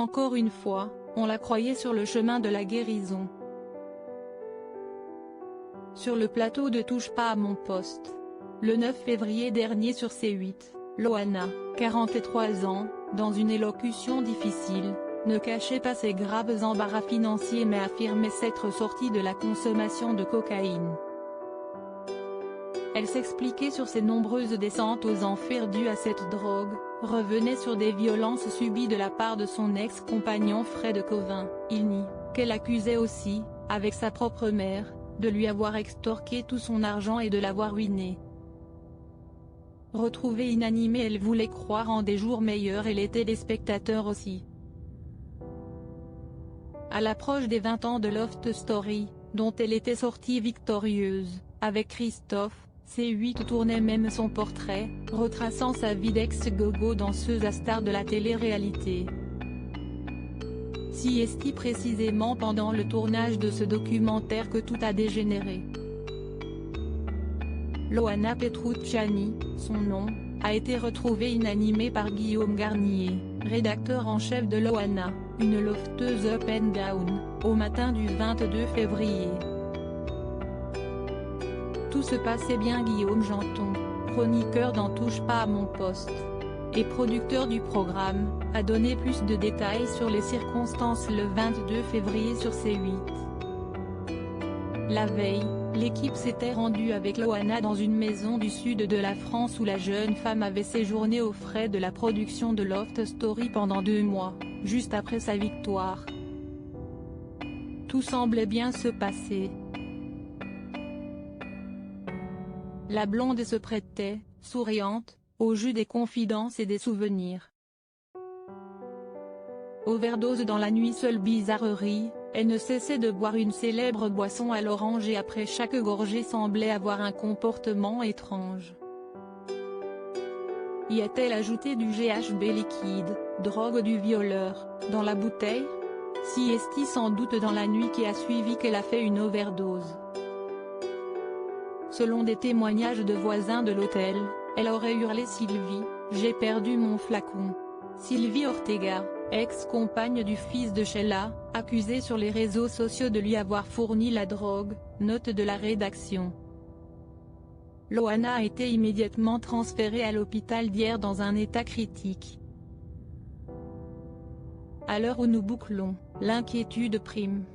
encore une fois, on la croyait sur le chemin de la guérison. Sur le plateau de Touche pas à mon poste. Le 9 février dernier sur C8, Loana, 43 ans, dans une élocution difficile, ne cachait pas ses graves embarras financiers mais affirmait s'être sortie de la consommation de cocaïne. Elle s'expliquait sur ses nombreuses descentes aux enfers dues à cette drogue, revenait sur des violences subies de la part de son ex-compagnon Fred Covin, il nie, qu'elle accusait aussi, avec sa propre mère, de lui avoir extorqué tout son argent et de l'avoir ruiné. Retrouvée inanimée, elle voulait croire en des jours meilleurs et les téléspectateurs aussi. À l'approche des 20 ans de Loft Story, dont elle était sortie victorieuse, avec Christophe, C8 tournait même son portrait, retraçant sa vie d'ex-gogo danseuse à star de la télé-réalité. Si est-il précisément pendant le tournage de ce documentaire que tout a dégénéré. Loana Petrucciani, son nom, a été retrouvée inanimée par Guillaume Garnier, rédacteur en chef de Loana, une lofteuse up and down, au matin du 22 février. Tout se passait bien. Guillaume Janton, chroniqueur dans Touche pas à mon poste, et producteur du programme, a donné plus de détails sur les circonstances le 22 février sur C8. La veille, l'équipe s'était rendue avec Loana dans une maison du sud de la France où la jeune femme avait séjourné aux frais de la production de Loft Story pendant 2 mois, juste après sa victoire. Tout semblait bien se passer. La blonde se prêtait, souriante, au jeu des confidences et des souvenirs. Overdose dans la nuit, seule bizarrerie, elle ne cessait de boire une célèbre boisson à l'orange et après chaque gorgée semblait avoir un comportement étrange. Y a-t-elle ajouté du GHB liquide, drogue du violeur, dans la bouteille? Si est-il sans doute dans la nuit qui a suivi qu'elle a fait une overdose. Selon des témoignages de voisins de l'hôtel, elle aurait hurlé « Sylvie, j'ai perdu mon flacon ». Sylvie Ortega, ex-compagne du fils de Sheila, accusée sur les réseaux sociaux de lui avoir fourni la drogue, note de la rédaction. Loana a été immédiatement transférée à l'hôpital d'Hyères dans un état critique. À l'heure où nous bouclons, l'inquiétude prime.